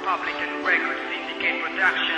Republican Records Syndicate Production.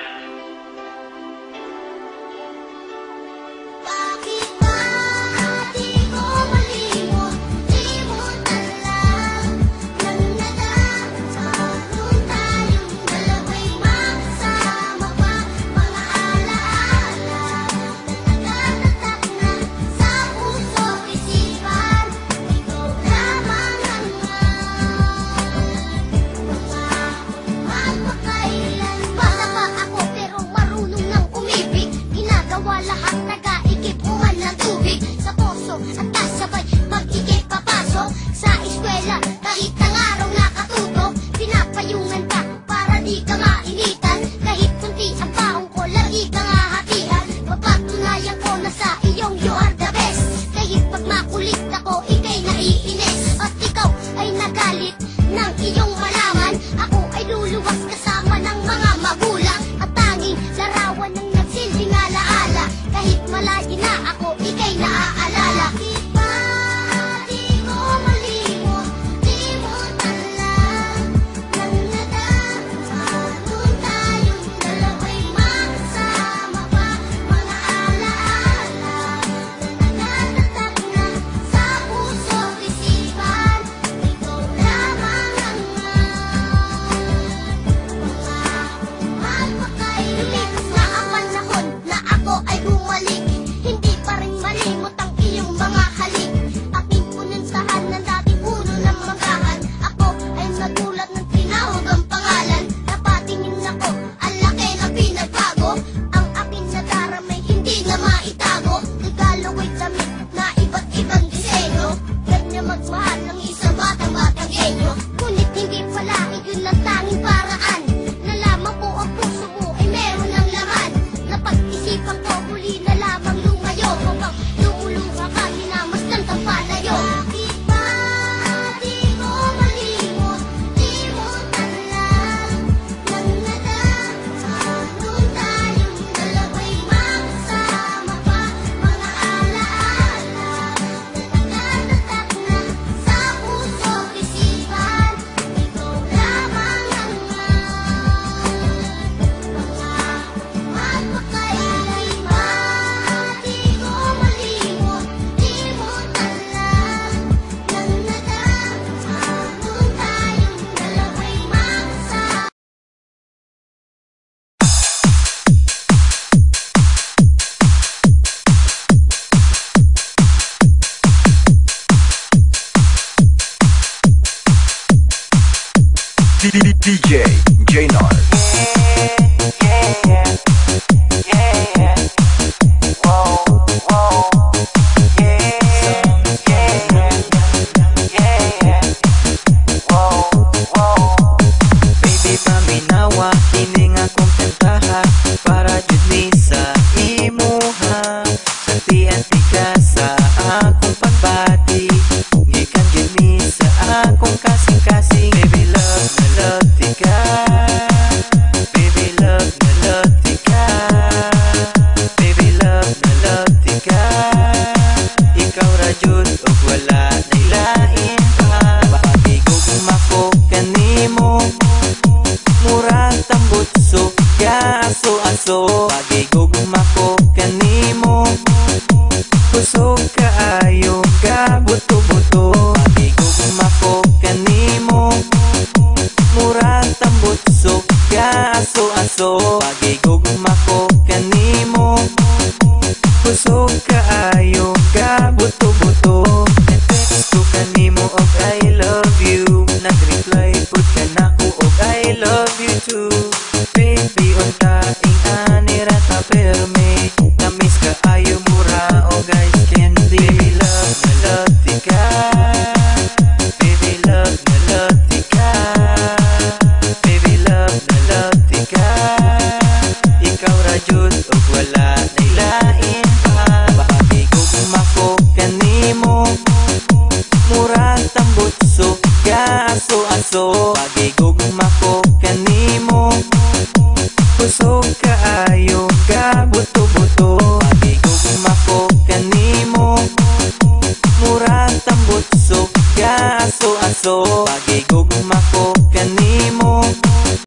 DJ J-Nard. Baby, paminawa, kining akong kantaha para jud ni sa imuha. Santian tika sa akong pagbati, gikan jud ni sa akong kasing-kasing. Baby love na love tika, baby love na love tika, baby love na love tika. Ikaw ra jud og wala nay lain pa. Pagigugma ko kanimo, murag tambutso ka aso-aso. Pagigugma ko kanimo, kusog kaayo ka buto-buto. Pagigugma ko kanimo, murag tambutso ka aso-aso. Pagigugma ko kanimo, kusog kaayo ka buto-buto. Nag-text ko kanimo og I love you, nag-reply pud ka nako og I love you too. Baby, unta ing anira ka perme, na-miss ka ayo mura o guys candy. Baby love na love tika, baby love na love tika, baby love na love tika. Ikaw ra jud og wala nay lain pa. Pagigugma ko kanimo, murag tambutso ka aso-aso. Pagigugma ko kanimo, kusog kaayo ka buto-buto. Pagigugma ko kanimo, murag tambutso ka aso-aso. Pagigugma